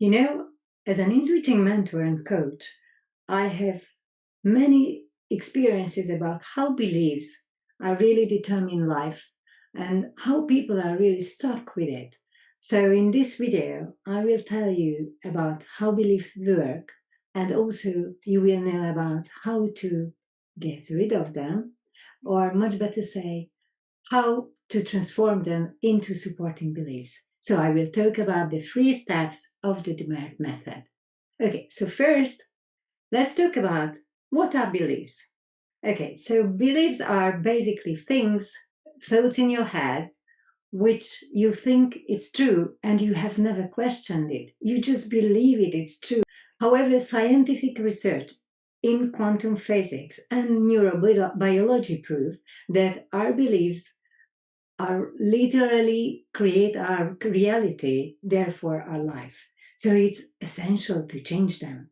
You know, as an intuiting mentor and coach, I have many experiences about how beliefs are really determine life and how people are really stuck with it. So in this video, I will tell you about how beliefs work, and also you will know about how to get rid of them, or much better say, how to transform them into supporting beliefs. So I will talk about the 3 steps of the DEMERT method. Okay, so first, let's talk about what are beliefs. Okay, so beliefs are basically things, thoughts in your head, which you think it's true and you have never questioned it. You just believe it's true. However, scientific research in quantum physics and neurobiology prove that our beliefs are literally create our reality, therefore our life. So it's essential to change them.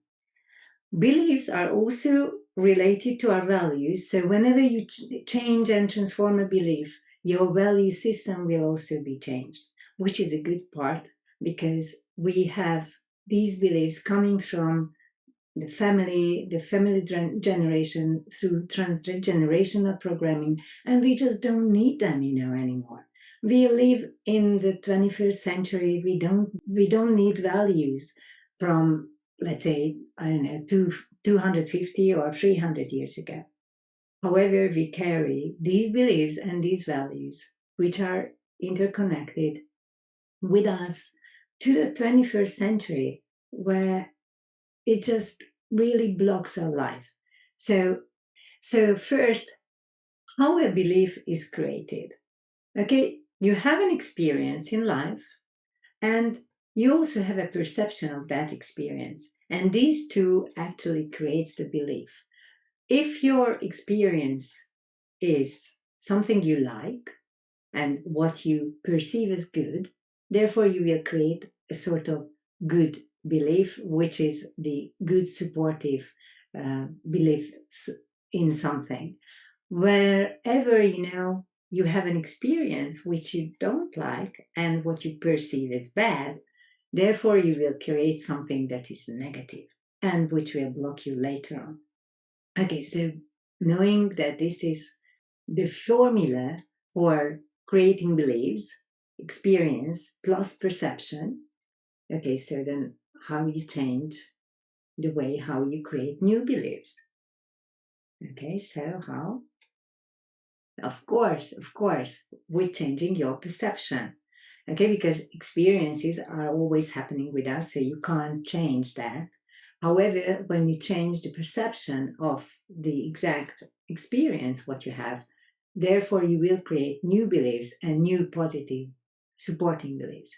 Beliefs are also related to our values. So whenever you change and transform a belief, your value system will also be changed, which is a good part because we have these beliefs coming from the family generation through transgenerational programming, and we just don't need them, anymore. We live in the 21st century. We don't need values from, let's say, I don't know, 250 or 300 years ago. However, we carry these beliefs and these values, which are interconnected with us to the 21st century, where it just really blocks our life. So first, how a belief is created. Okay, you have an experience in life, and you also have a perception of that experience. And these two actually creates the belief. If your experience is something you like and what you perceive as good, therefore you will create a sort of good belief, which is the good supportive belief in something. Wherever you have an experience which you don't like and what you perceive as bad, therefore you will create something that is negative and which will block you later on. Okay, so knowing that this is the formula for creating beliefs, experience plus perception. Okay, so then how you change the way how you create new beliefs. Okay, so how? Of course, with changing your perception. Okay, because experiences are always happening with us, so you can't change that. However, when you change the perception of the exact experience, what you have, therefore you will create new beliefs and new positive supporting beliefs.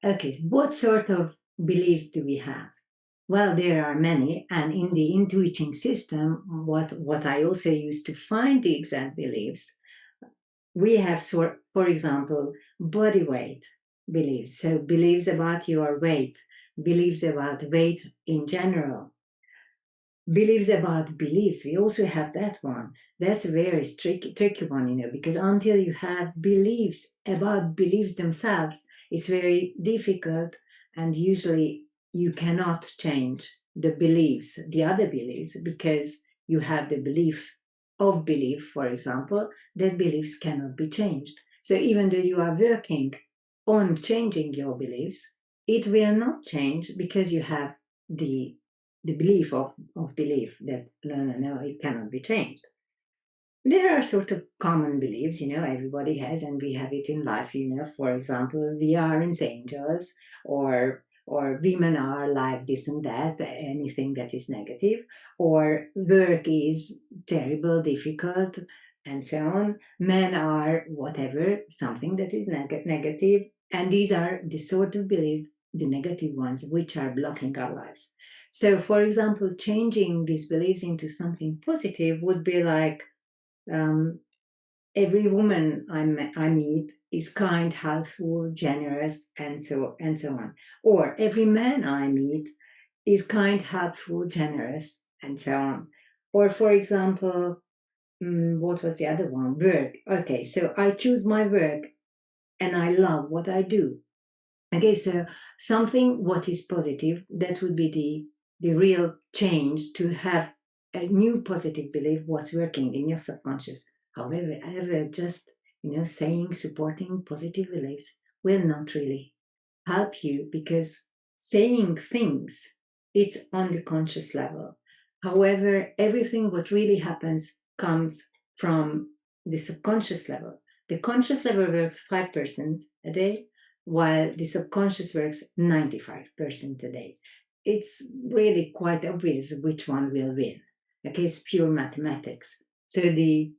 Okay, what sort of beliefs do we have? Well, there are many, and in the intuiting system, what I also use to find the exact beliefs, we have, for example, body weight beliefs. So beliefs about your weight, beliefs about weight in general, beliefs about beliefs. We also have that one. That's a very tricky one, because until you have beliefs about beliefs themselves, it's very difficult, and usually you cannot change the beliefs, the other beliefs, because you have the belief of belief, for example, that beliefs cannot be changed. So even though you are working on changing your beliefs, it will not change because you have the belief of belief that no, it cannot be changed. There are sort of common beliefs, everybody has, and we have it in life, for example, we aren't angels, or women are like this and that, anything that is negative, or work is terrible, difficult, and so on. Men are whatever, something that is negative, and these are the sort of beliefs, the negative ones, which are blocking our lives. So, for example, changing these beliefs into something positive would be like, every woman I meet is kind, helpful, generous, and so on. Or every man I meet is kind, helpful, generous, and so on. Or, for example, what was the other one? Work. Okay, so I choose my work and I love what I do. Okay, so something what is positive, that would be the real change, to have a new positive belief what's working in your subconscious. However, just saying supporting positive beliefs will not really help you, because saying things, it's on the conscious level. However, everything what really happens comes from the subconscious level. The conscious level works 5% a day, while the subconscious works 95% a day. It's really quite obvious which one will win. Okay, it's pure mathematics. So the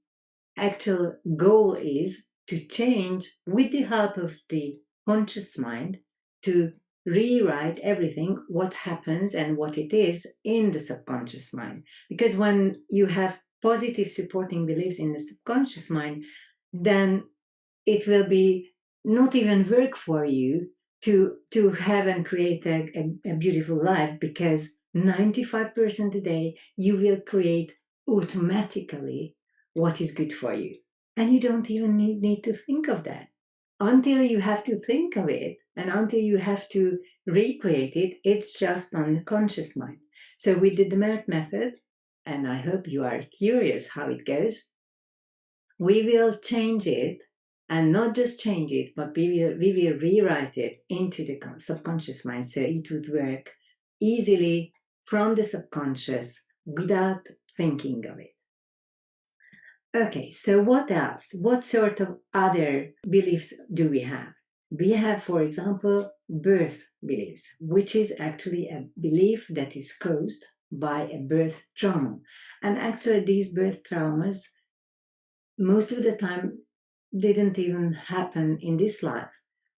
actual goal is to change, with the help of the conscious mind, to rewrite everything what happens and what it is in the subconscious mind. Because when you have positive supporting beliefs in the subconscious mind, then it will be not even work for you to have and create a beautiful life, because 95% a day you will create automatically what is good for you, and you don't even need to think of that. Until you have to think of it and until you have to recreate it, it's just on the conscious mind. So with the DEMERT method, and I hope you are curious how it goes, we will change it, and not just change it, but we will rewrite it into the subconscious mind, so it would work easily from the subconscious without thinking of it. Okay, so what else? What sort of other beliefs do we have? We have, for example, birth beliefs, which is actually a belief that is caused by a birth trauma. And actually, these birth traumas, most of the time, didn't even happen in this life.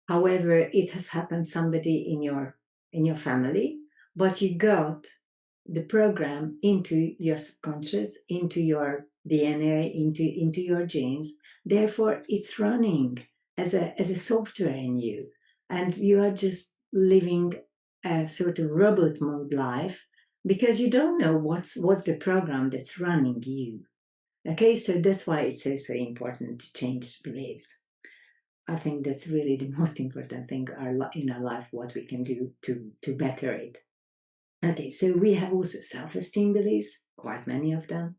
However, it has happened somebody in your family, but you got the program into your subconscious, into your DNA, into your genes. Therefore, it's running as a software in you, and you are just living a sort of robot mode life, because you don't know what's the program that's running you. Okay, so that's why it's so important to change beliefs. I think that's really the most important thing in our life, what we can do to better it. Okay, so we have also self-esteem beliefs, quite many of them.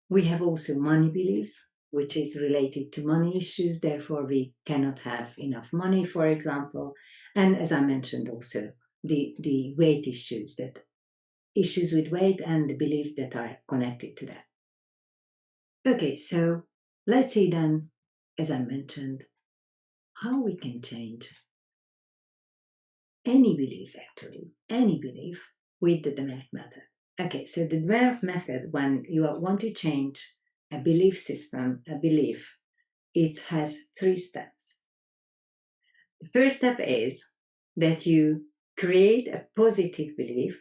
We have also money beliefs, which is related to money issues. Therefore, we cannot have enough money, for example. And as I mentioned also, the weight issues, that issues with weight and the beliefs that are connected to that. Okay, so let's see then, as I mentioned, how we can change any belief, actually, any belief, with the DEMERT method. Okay, so the DEMERT method, when you want to change a belief system, a belief, it has 3 steps. The first step is that you create a positive belief,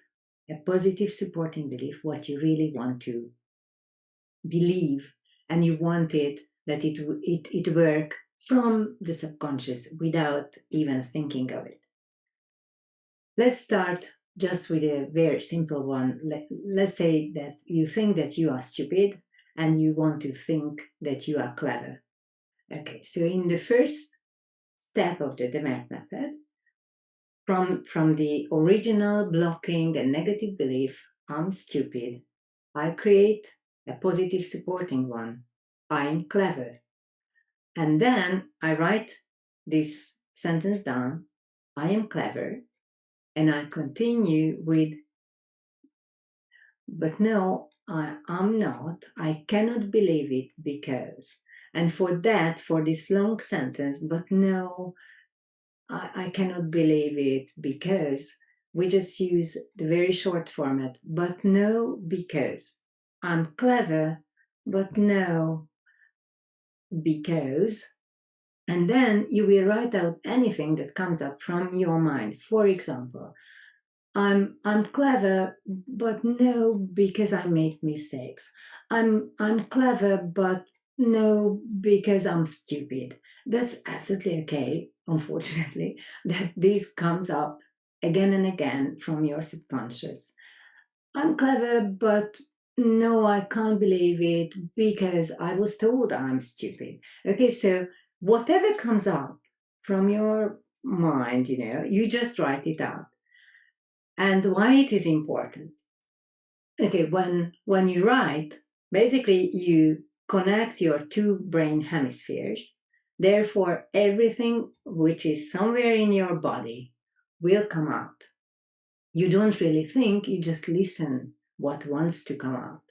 a positive supporting belief, what you really want to believe, and you want it that it work from the subconscious without even thinking of it. Let's start just with a very simple one. Let's say that you think that you are stupid and you want to think that you are clever. Okay, so in the first step of the DEMERT method, from the original blocking and negative belief, I'm stupid, I create a positive supporting one, I'm clever. And then I write this sentence down, I am clever, and I continue with, but no, I'm not. I cannot believe it because. And for that, for this long sentence, but no, I cannot believe it because, we just use the very short format, but no, because. I'm clever, but no, because. And then you will write out anything that comes up from your mind. For example, I'm clever, but no, because I make mistakes. I'm clever, but no, because I'm stupid. That's absolutely okay, unfortunately, that this comes up again and again from your subconscious. I'm clever, but no, I can't believe it because I was told I'm stupid. Okay, so whatever comes up from your mind, you just write it out. And why it is important? Okay, when you write, basically you connect your two brain hemispheres. Therefore, everything which is somewhere in your body will come out. You don't really think, you just listen what wants to come out.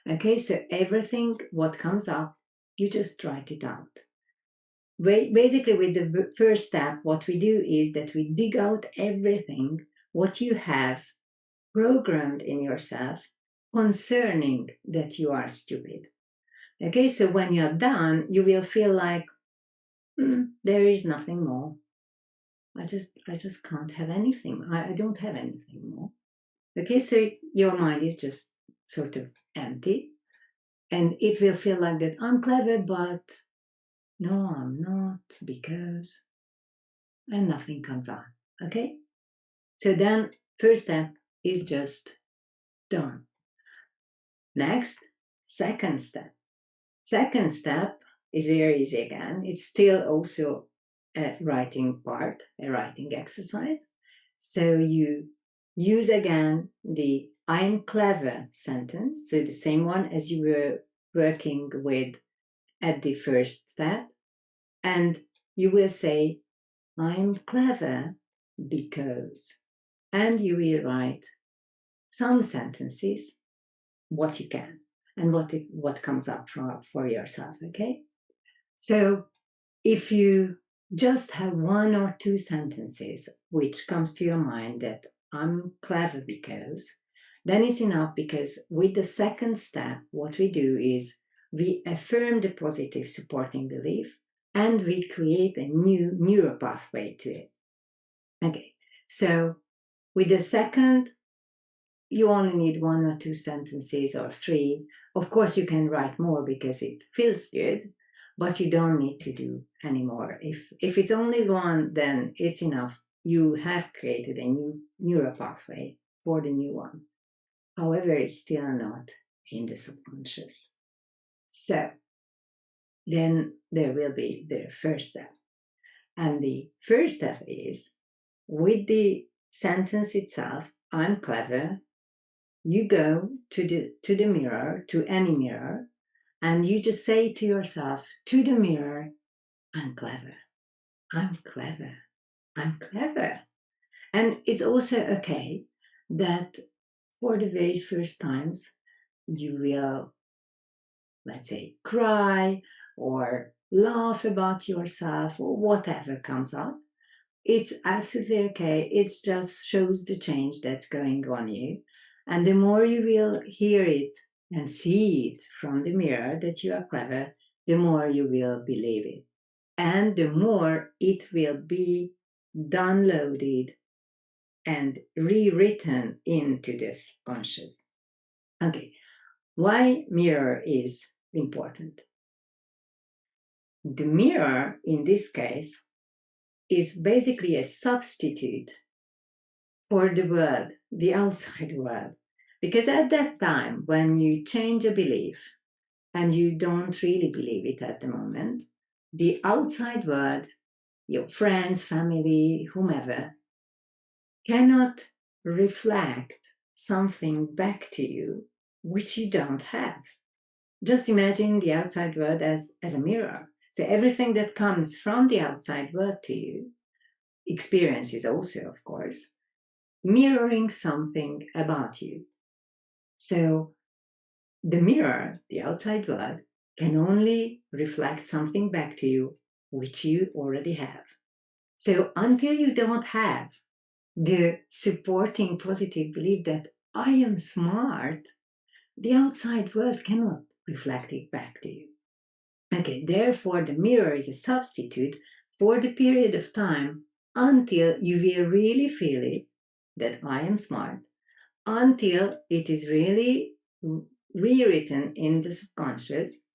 Okay, so everything what comes up, you just write it out. Basically, with the first step, what we do is that we dig out everything what you have programmed in yourself concerning that you are stupid. Okay, so when you're done, you will feel like there is nothing more. I just can't have anything. I don't have anything more. Okay, so your mind is just sort of empty, and it will feel like that I'm clever, but no, I'm not, because, and nothing comes on. Okay, so then first step is just done. Next, second step. Second step is very easy again. It's still also a writing part, a writing exercise. So you use again the I'm clever sentence, so the same one as you were working with at the first step. And you will say, I'm clever because, and you will write some sentences, what you can, and what comes up for yourself, okay? So if you just have one or two sentences which comes to your mind that I'm clever because, then it's enough, because with the second step, what we do is we affirm the positive supporting belief and we create a new neural pathway to it. Okay, so with the second, you only need one or two sentences or three. Of course, you can write more because it feels good, but you don't need to do any more. If it's only one, then it's enough. You have created a new neural pathway for the new one. However, it's still not in the subconscious. So then there will be the first step. And the first step is, with the sentence itself, I'm clever, you go to the mirror, to any mirror, and you just say to yourself, to the mirror, I'm clever, I'm clever, I'm clever. And it's also okay that for the very first times you will, let's say, cry or laugh about yourself or whatever comes up. It's absolutely okay. It just shows the change that's going on you. And the more you will hear it and see it from the mirror that you are clever, the more you will believe it. And the more it will be downloaded and rewritten into this conscious. Okay, why mirror is important? The mirror, in this case, is basically a substitute for the world, the outside world. Because at that time, when you change a belief and you don't really believe it at the moment, the outside world, your friends, family, whomever, cannot reflect something back to you which you don't have. Just imagine the outside world as a mirror. So everything that comes from the outside world to you, experiences also, of course, mirroring something about you. So the mirror, the outside world, can only reflect something back to you which you already have. So until you don't have the supporting positive belief that I am smart, the outside world cannot reflect it back to you. Okay, therefore the mirror is a substitute for the period of time until you will really feel it, that I am smart, until it is really rewritten in the subconscious.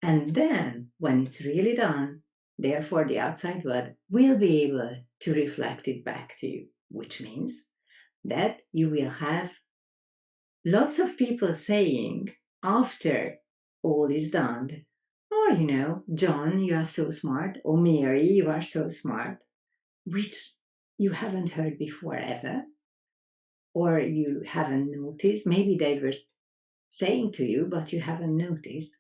And then when it's really done, therefore the outside world will be able to reflect it back to you, which means that you will have lots of people saying after all is done, oh, John, you are so smart, or Mary, you are so smart. which you haven't heard before ever, or you haven't noticed. Maybe they were saying to you, but you haven't noticed,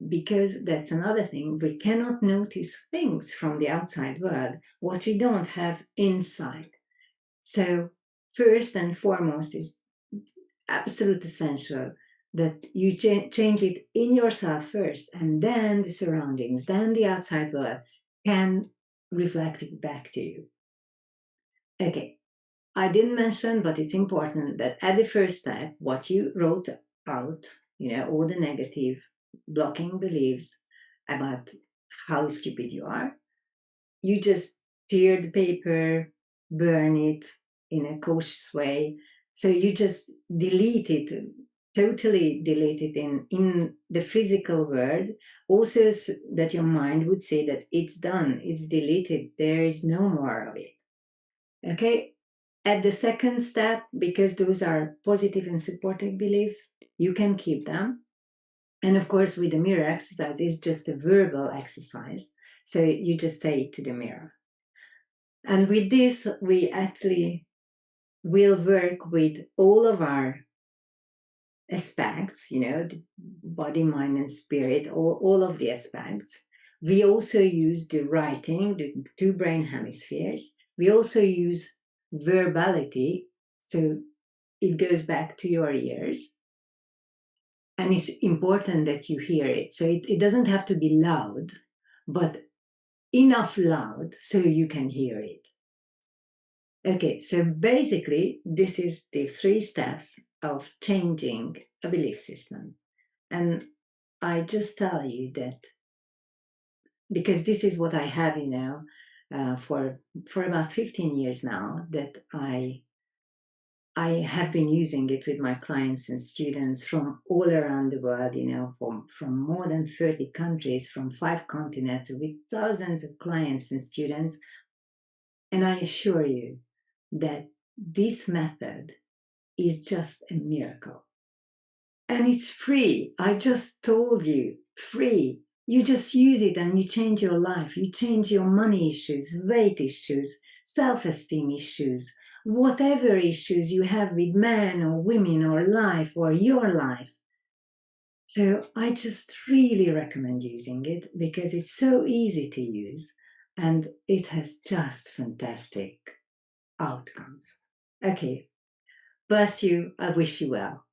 because that's another thing. We cannot notice things from the outside world, what we don't have inside. So first and foremost is absolute essential that you change it in yourself first, and then the surroundings, then the outside world can reflect it back to you. Okay, I didn't mention, but it's important that at the first step, what you wrote out, all the negative blocking beliefs about how stupid you are, you just tear the paper, burn it in a cautious way. So you just delete it, totally delete it in the physical world, also that your mind would say that it's done, it's deleted, there is no more of it. Okay? At the second step, because those are positive and supportive beliefs, you can keep them. And of course, with the mirror exercise, it's just a verbal exercise. So you just say it to the mirror. And with this, we actually will work with all of our aspects, the body, mind, and spirit, all of the aspects. We also use the writing, the two brain hemispheres. We also use verbality, so it goes back to your ears. And it's important that you hear it. So it doesn't have to be loud, but enough loud so you can hear it. Okay, so basically, this is the 3 steps of changing a belief system. And I just tell you that because this is what I have, for about 15 years now, that I have been using it with my clients and students from all around the world, from more than 30 countries, from 5 continents, with thousands of clients and students. And I assure you that this method is just a miracle. And it's free. I just told you, free. You just use it and you change your life. You change your money issues, weight issues, self-esteem issues, whatever issues you have with men or women or life or your life. So I just really recommend using it because it's so easy to use and it has just fantastic outcomes. Okay, bless you. I wish you well.